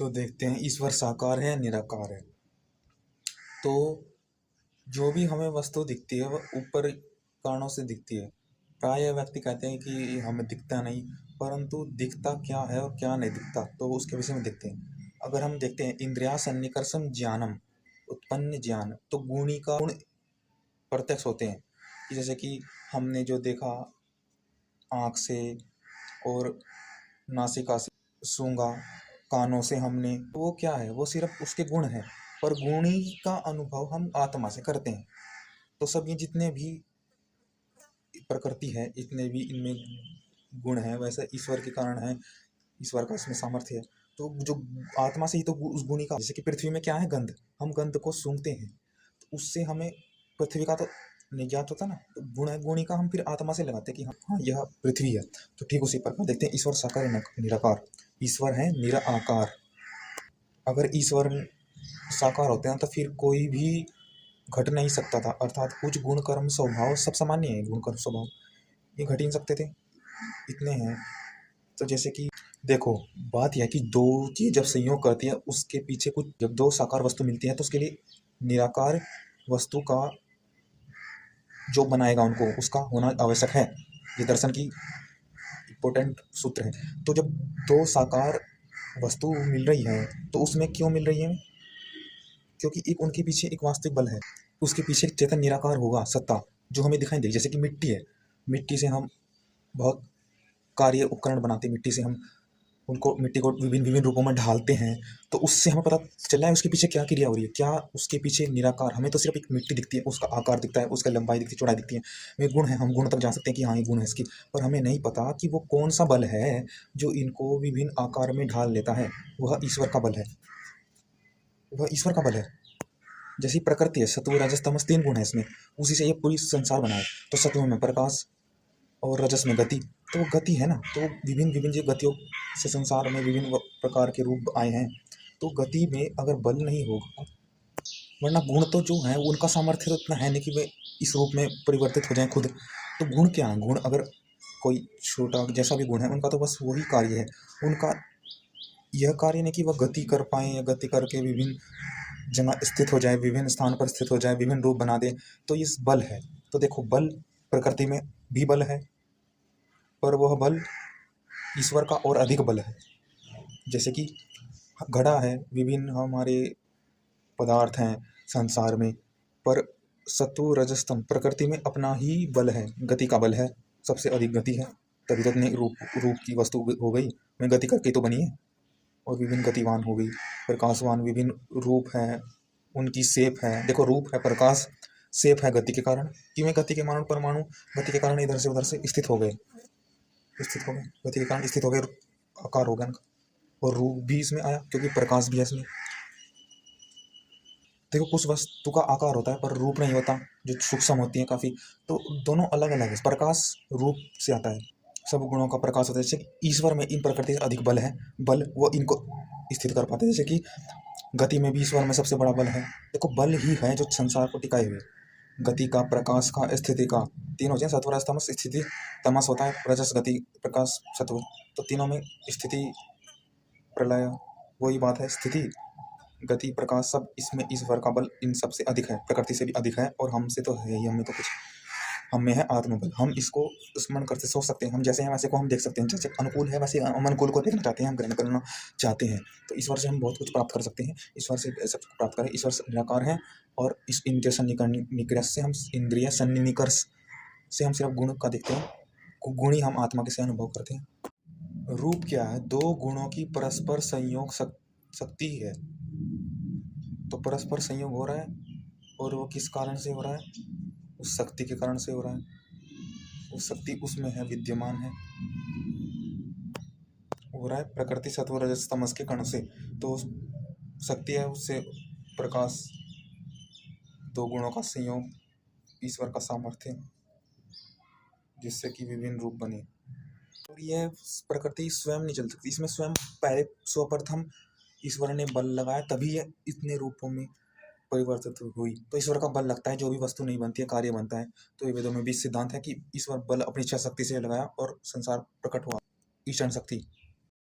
तो देखते हैं ईश्वर साकार है या निराकार है। तो जो भी हमें वस्तु दिखती है वह ऊपर कारणों से दिखती है। प्राय व्यक्ति कहते हैं कि हमें दिखता नहीं, परंतु दिखता क्या है और क्या नहीं दिखता तो उसके विषय में देखते हैं। अगर हम देखते हैं इंद्रिया सन्निकर्षम ज्ञानम उत्पन्न ज्ञान, तो गुणी का गुण प्रत्यक्ष होते हैं कि जैसे कि हमने जो देखा आँख से और नासिका से सूंघा, कानों से हमने, वो क्या है, वो सिर्फ उसके गुण हैं। पर गुणी का अनुभव हम आत्मा से करते हैं। तो सब ये जितने भी प्रकृति है, इतने भी इनमें गुण हैं, वैसे ईश्वर के कारण है, ईश्वर का इसमें सामर्थ्य है। तो जो आत्मा से ही तो उस गुणी का, जैसे कि पृथ्वी में क्या है, गंध, हम गंध को सूंघते हैं तो उससे हमें पृथ्वी का तो निज्ञात होता ना, तो गुण है, गुणी का हम फिर आत्मा से लगाते हैं कि हाँ यह पृथ्वी है। तो ठीक उसी प्रकार देखते हैं ईश्वर साकार है निराकार। ईश्वर है निराकार। अगर ईश्वर साकार होते हैं तो फिर कोई भी घट नहीं सकता था, अर्थात कुछ गुण कर्म स्वभाव सब सामान्य है, गुण कर्म स्वभाव ये घट ही नहीं सकते थे, इतने हैं। तो जैसे कि देखो, बात यह है कि दो चीज जब संयोग करती है उसके पीछे कुछ, जब दो साकार वस्तु मिलती है तो उसके लिए निराकार वस्तु का जो बनाएगा उनको, उसका होना आवश्यक है। ये दर्शन की इम्पोर्टेंट सूत्र है। तो जब दो साकार वस्तु मिल रही है तो उसमें क्यों मिल रही है, क्योंकि एक उनके पीछे एक वास्तविक बल है, उसके पीछे एक चेतन निराकार होगा सत्ता जो हमें दिखाई देगी। जैसे कि मिट्टी है, मिट्टी से हम बहुत कार्य उपकरण बनाते हैं, मिट्टी से हम उनको, मिट्टी को विभिन्न विभिन्न रूपों में ढालते हैं, तो उससे हमें पता चल रहा है उसके पीछे क्या क्रिया हो रही है, क्या उसके पीछे निराकार। हमें तो सिर्फ एक मिट्टी दिखती है, उसका आकार दिखता है, उसका लंबाई दिखती है, चौड़ाई दिखती है, वे गुण है, हम गुण तक जा सकते हैं कि हाँ ये गुण है इसकी, पर हमें नहीं पता कि वो कौन सा बल है जो इनको विभिन्न आकार में ढाल लेता है। वह ईश्वर का बल है, वह ईश्वर का बल है। जैसी प्रकृति है, सत्व रजस तमस तीन गुण है इसमें, उसी से ये पूरी संसार बना है। तो सत्व में प्रकाश और रजस में गति, तो वो गति है ना, तो विभिन्न विभिन्न जो गतियों से संसार में विभिन्न प्रकार के रूप आए हैं। तो गति में अगर बल नहीं होगा, वरना गुण तो जो है उनका सामर्थ्य तो इतना है नहीं कि वे इस रूप में परिवर्तित हो जाएं खुद। तो गुण क्या है, गुण अगर कोई छोटा जैसा भी गुण है उनका तो बस वही कार्य है, उनका यह कार्य नहीं कि वह गति कर पाए या गति करके विभिन्न जगह स्थित हो जाए, विभिन्न स्थान पर स्थित हो जाए, विभिन्न रूप बना दे, तो ये बल है। तो देखो, बल प्रकृति में भी बल है, पर वह बल ईश्वर का और अधिक बल है। जैसे कि घड़ा है, विभिन्न हमारे पदार्थ हैं संसार में, पर सत्व रजस्तम प्रकृति में अपना ही बल है, गति का बल है, सबसे अधिक गति है। तभी तक नहीं रूप रूप की वस्तु हो गई, मैं गति करके तो बनी है, और विभिन्न गतिवान हो गई, प्रकाशवान, विभिन्न रूप है, उनकी सेप है। देखो, रूप है, प्रकाश, सेप है गति के कारण, कि मैं गति के मानो परमाणु गति के कारण इधर से उधर से स्थित हो गए, गति के कारण स्थित हो गए, आकार हो गया उनका, और रूप भी इसमें आया क्योंकि प्रकाश भी है इसमें। देखो, कुछ वस्तु का आकार होता है पर रूप नहीं होता, जो सूक्ष्म होती है काफी, तो दोनों अलग अलग है। प्रकाश रूप से आता है, सब गुणों का प्रकाश होता है। जैसे ईश्वर में इन प्रकृति से अधिक बल है, बल वो इनको स्थित कर पाते हैं। जैसे कि गति में भी ईश्वर में सबसे बड़ा बल है। देखो, बल ही है जो संसार को टिकाए हुए, गति का, प्रकाश का, स्थिति का, तीन हो जाए, सत्व रजस तमस। स्थिति तमस होता है, रजस गति, प्रकाश सत्व, तो तीनों में स्थिति प्रलय, वही बात है, स्थिति गति प्रकाश सब, इसमें ईश्वर का बल इन सबसे अधिक है, प्रकृति से भी अधिक है, और हमसे तो है ही, हमें तो कुछ, हमें है आत्मबल। हम इसको स्मरण करते सोच सकते हैं, हम जैसे हैं वैसे को हम देख सकते हैं, जैसे अनुकूल है वैसे हम अनुकूल को देखना चाहते हैं, हम ग्रहण करना चाहते हैं। तो ईश्वर से हम बहुत कुछ प्राप्त कर सकते हैं, ईश्वर से सब कुछ प्राप्त करें। ईश्वर निराकार है, और इस इंद्रिय सन्निकर्ष से हम, इंद्रिय सन्निकर्ष से हम सिर्फ गुण का देखते हैं, गुण ही हम आत्मा के से अनुभव करते हैं। रूप क्या है, दो गुणों की परस्पर संयोग शक्ति है। तो परस्पर संयोग हो रहा है, और वो किस कारण से हो रहा है, उस शक्ति के कारण से हो रहा है, वो शक्ति उसमें है, विद्यमान है, हो रहा है प्रकृति सत्व रजस तमस के कण से। तो शक्ति है, उससे प्रकाश, दो गुणों का संयोग, ईश्वर का सामर्थ्य, जिससे कि विभिन्न रूप बने। और यह प्रकृति स्वयं नहीं चल सकती, इसमें स्वयं पहले सर्वप्रथम ईश्वर ने बल लगाया, तभी यह इतने रूपों में परिवर्तित हुई। तो ईश्वर का बल लगता है, जो भी वस्तु नहीं बनती है कार्य बनता है। तो ये वेदों में भी सिद्धांत है कि ईश्वर बल अपनी इच्छा शक्ति से लगाया और संसार प्रकट हुआ, ईशान शक्ति।